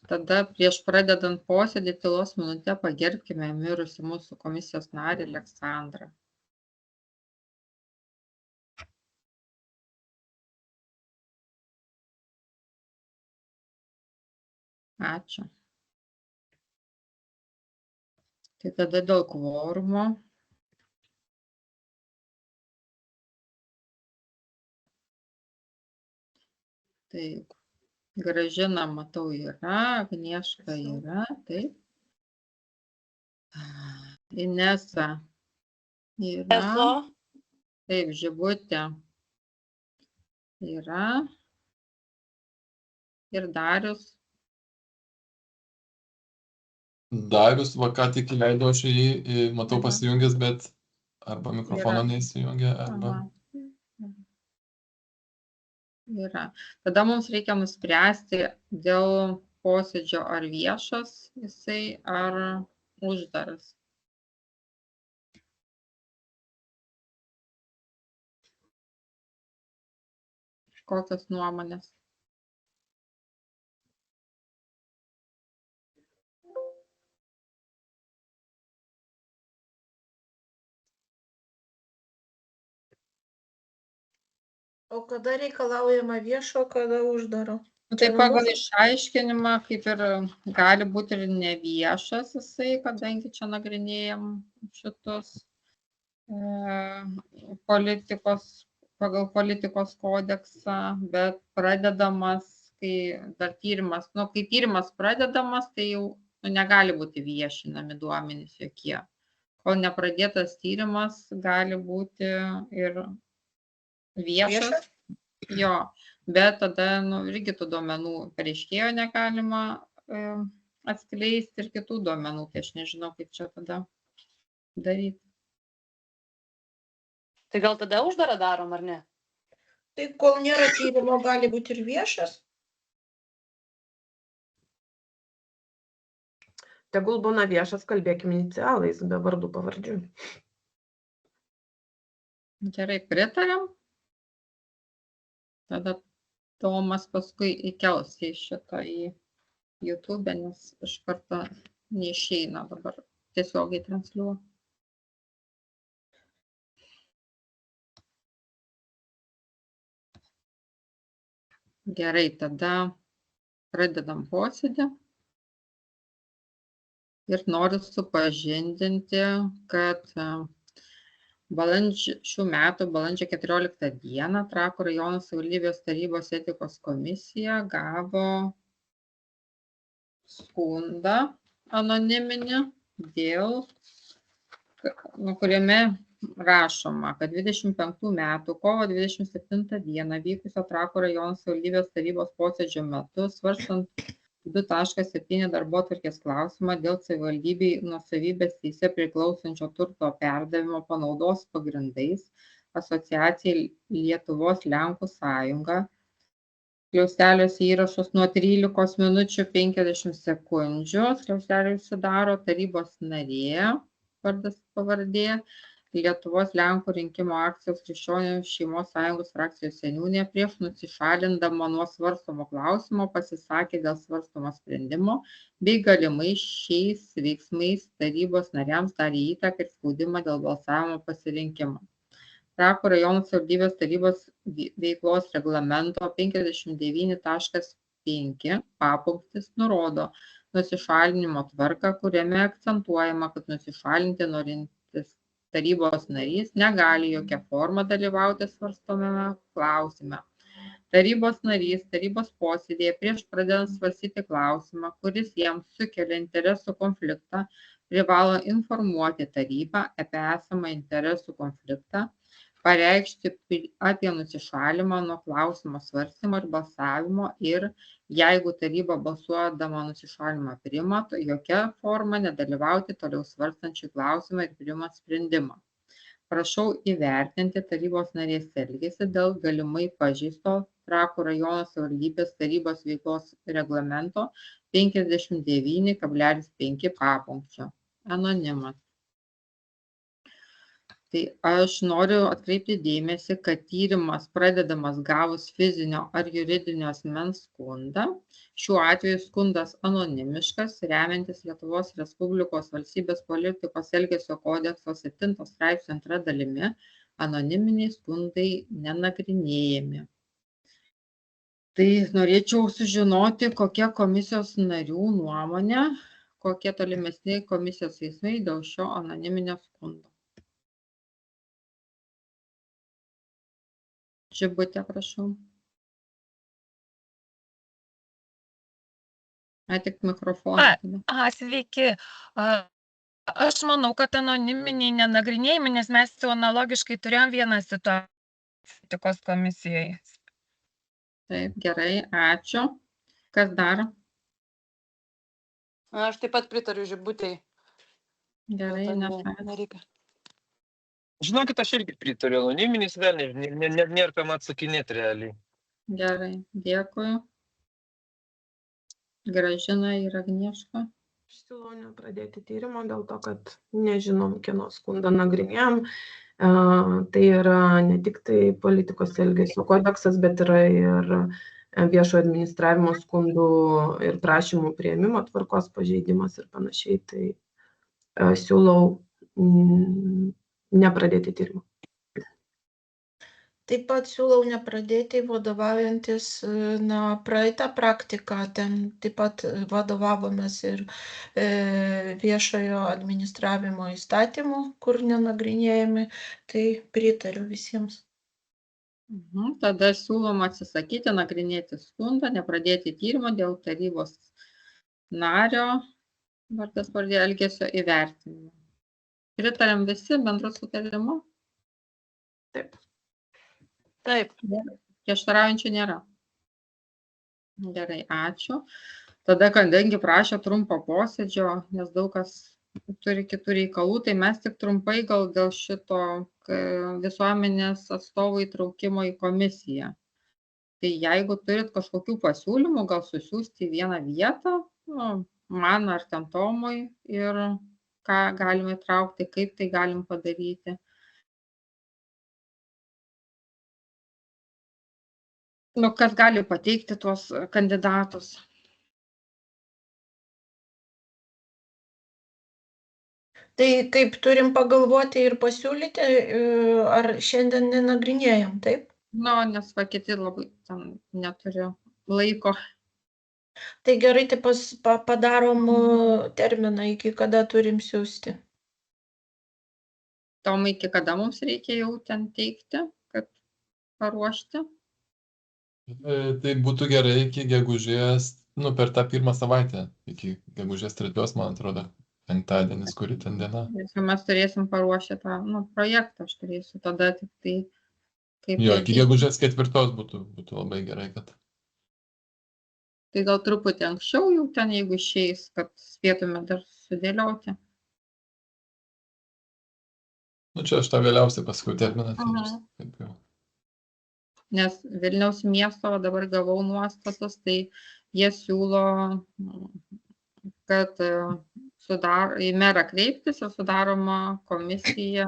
Tada prieš pradedant posėdį tylos minutę pagerbkime mirusį mūsų komisijos narį Aleksandrą. Ačiū. Tai tada dėl kvorumo. Tai Gražina, matau, yra, Agnieška yra, taip. Inesa yra. Taip, Žibutė yra. Ir Darius. Darius, va ką tik įleidau aš jį, matau pasijungęs, bet arba mikrofono neįsijungia, arba... Yra. Tada mums reikia nuspręsti dėl posėdžio ar viešas jisai, ar uždaras. Kokios nuomonės? O kada reikalaujama viešo, kada uždaro? Tai pagal išaiškinimą, kaip ir gali būti ir neviešas jisai, kadangi čia nagrinėjam šitus pagal politikos kodeksą, bet pradedamas, kai dar tyrimas, kai tyrimas pradedamas, tai jau negali būti viešinami duomenys jokie. Kol nepradėtas tyrimas, gali būti ir viešas. Jo, bet tada irgi tų duomenų pareiškėjo negalima atskleisti ir kitų duomenų, tai aš nežinau, kaip čia tada daryti. Tai gal tada uždarą darom, ar ne? Tai kol nėra tyrimo, gali būti ir viešas. Tegul būna viešas, kalbėkime inicialais, be vardų pavardžių. Gerai, pritariam. Tada Tomas paskui įkels į šitą į YouTube, nes iš karto neišeina dabar tiesiogiai transliuoti. Gerai, tada pradedam posėdį. Ir noriu supažindinti, kad šių metų balandžio 14 dieną Trakų rajono savivaldybės tarybos etikos komisija gavo skundą anoniminį, kuriame rašoma, kad 25 metų kovo 27 dieną vykusio Trakų rajono savivaldybės tarybos posėdžio metu svarstant 2.7 darbotvarkės klausimą dėl savivaldybei nuosavybės teise priklausančio turto perdavimo panaudos pagrindais asociacijai Lietuvos Lenkų sąjunga, skliausteliuose įrašus nuo 13 minučių 50 sekundžių, skliausteliai sudaro tarybos narė, vardas pavardė, Lietuvos Lenkų rinkimų akcijos Krikščionių šeimos sąjungos frakcijos seniūnė prieš nusišalindama nuo svarstomo klausimo pasisakė dėl svarstomo sprendimo bei galimai šiais veiksmais tarybos nariams darė įtaką ir spaudimą dėl balsavimo pasirinkimo. Trakų rajono savivaldybės tarybos veiklos reglamento 59.5 papunktis nurodo nusišalinimo tvarką, kuriame akcentuojama, kad nusišalinti norintis tarybos narys negali jokia forma dalyvauti svarstomame klausime. Tarybos narys tarybos posėdėje prieš pradedant svarstyti klausimą, kuris jam sukelia interesų konfliktą, privalo informuoti tarybą apie esamą interesų konfliktą, pareikšti apie nusišalimą nuo klausimo svarstymo ir balsavimo ir, jeigu taryba balsuodama nusišalimą priima, jokia forma nedalyvauti toliau svarstant šį klausimą ir priimant sprendimą. Prašau įvertinti tarybos narės elgesį dėl galimai pažeisto Trakų rajono savivaldybės tarybos veiklos reglamento 59.5 papunkčio. Anonimas. Tai aš noriu atkreipti dėmesį, kad tyrimas pradedamas gavus fizinio ar juridinio asmens skundą. Šiuo atveju skundas anonimiškas, remiantis Lietuvos Respublikos valstybės politikos elgesio kodekso 7 straipsnio 2 dalimi, anoniminiai skundai nenagrinėjami. Tai norėčiau sužinoti, kokia komisijos narių nuomonė, kokie tolimesni komisijos veiksmai dėl šio anoniminio skundo. Žibutė, prašau. Tik mikrofoną. Sveiki. Aš manau, kad anoniminiai nenagrinėjami, nes mes jau analogiškai turėjom vieną situacijos komisijoje. Taip, gerai, ačiū. Kas dar? Aš taip pat pritariu Žibutei. Gerai, Nereikia. Žinokit, aš irgi pritariu, anoniminis vėl, nėra kam atsakinėti realiai. Gerai, dėkui. Gražina ir Agnieška. Aš siūlau nepradėti tyrimo dėl to, kad nežinom, kieno skundą nagrinėjam. Tai yra ne tik tai politikos elgesio kodeksas, bet yra ir viešo administravimo skundų ir prašymų priėmimo tvarkos pažeidimas ir panašiai. Tai siūlau nepradėti tyrimo. Taip pat siūlau nepradėti vadovaujantis praeitą praktiką. Ten taip pat vadovavomės ir viešojo administravimo įstatymų, kur nenagrinėjami. Tai pritariu visiems. Tada siūlom atsisakyti nagrinėti skundą, nepradėti tyrimo dėl tarybos nario vardas pavardė elgesio įvertinimo. Pritariam visi bendru sutarimu? Taip. Taip. Prieštaraujančių nėra. Gerai, ačiū. Tada, kadangi prašė trumpo posėdžio, nes daug kas turi kitų reikalų, tai mes tik trumpai gal dėl šito visuomenės atstovų įtraukimo į komisiją. Tai jeigu turit kažkokių pasiūlymų, gal susiųsti į vieną vietą, man ar ten Tomui, ir ką galime įtraukti, kaip tai galim padaryti. Kas gali pateikti tuos kandidatus? Tai kaip turim pagalvoti ir pasiūlyti, ar šiandien nenagrinėjom, taip? Nes kiti labai ten neturi laiko. Tai gerai, tai padarom terminą, iki kada turim siųsti. Tomai, iki kada mums reikia jau ten teikti, kad paruošti? Tai būtų gerai iki gegužės, per tą pirmą savaitę, iki gegužės 3, man atrodo, penktadienis, kuri ten diena. Mes turėsim paruošę tą projektą, aš turėsiu tada tik tai. Jo, iki gegužės 4 būtų labai gerai, kad. Tai gal truputį anksčiau jau ten, jeigu išeis, kad spėtume dar sudėlioti. Čia aš tą vėliausiai paskui terminą. Nes Vilniaus miesto dabar gavau nuostatas, tai jie siūlo, kad į merą kreiptis ir sudaroma komisija,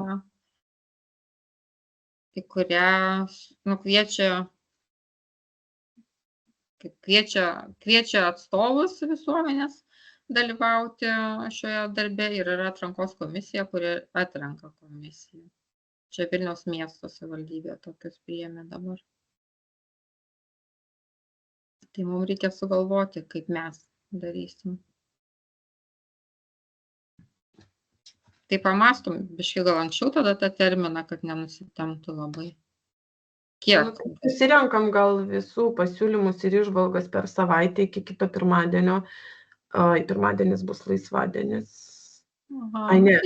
į kurią kviečia atstovus visuomenės dalyvauti šioje darbe ir yra atrankos komisija, kuri atrenka komisiją. Čia Vilniaus miesto savivaldybė tokius priėmė dabar. Tai mums reikia sugalvoti, kaip mes darysim. Tai pamastum, biškai gal anksčiau tada tą terminą, kad nenusitemptų labai. Kiek? Susirenkam gal visų pasiūlymus ir išvalgas per savaitę iki kito pirmadienio. Pirmadienis bus laisvadienis. Ai, ne.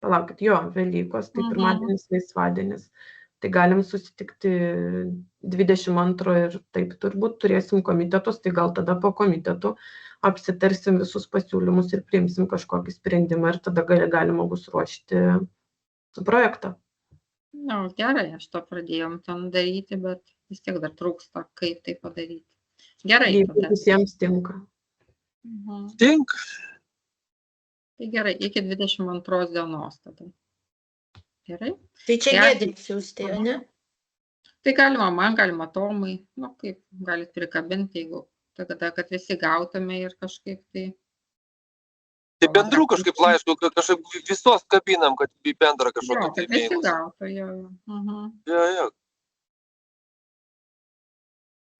Palaukit, Velykos, tai pirmadienis laisvadienis. Tai galim susitikti 22 ir taip turbūt turėsim komitetus, tai gal tada po komitetų apsitarsim visus pasiūlymus ir priimsim kažkokį sprendimą ir tada galima bus ruošti projektą. Gerai, aš to pradėjom ten daryti, bet vis tiek dar trūksta, kaip tai padaryti. Gerai. Jeigu visiems tinka. Tinka. Tai gerai, iki 22 dienos tada. Gerai. Tai čia Gerai. Giedrė siųsti, ne? Tai galima man, galima Tomui, nu kaip galit prikabinti, jeigu tada, kad visi gautume ir kažkaip tai. Tai bendrų kažkaip laiškų, kažkaip visos kabinam, kad į bendrą Jo, kažkokį tai kad visi mailus. gautų, jo. Jo.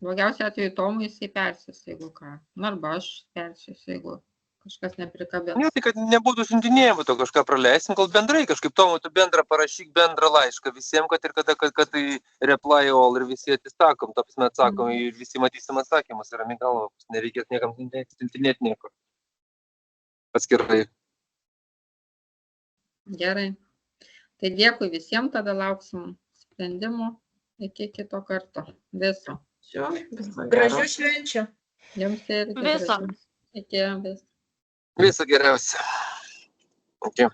Blogiausia atveju Tomui jisai persis, jeigu ką. Nu, arba aš persisiu, jeigu kažkas neprikabins. Ne, tai kad nebūtų siuntinėjimų to kažką praleisim, kol bendrai kažkaip Tomui tu bendrą parašyk bendrą laišką visiems, kad ir kad tai reply all ir visi atsisakom, ta prasme atsakom ir visi matysim atsakymus ir ramiai galva, nereikės niekam siuntinėti nieko. Atskirai. Gerai. Tai dėkui visiems, tada lauksim sprendimų. Iki kito karto. Viso. Gražių švenčių. Jums irgi Viso. gražių. Iki viso. Viso geriausio. Okay.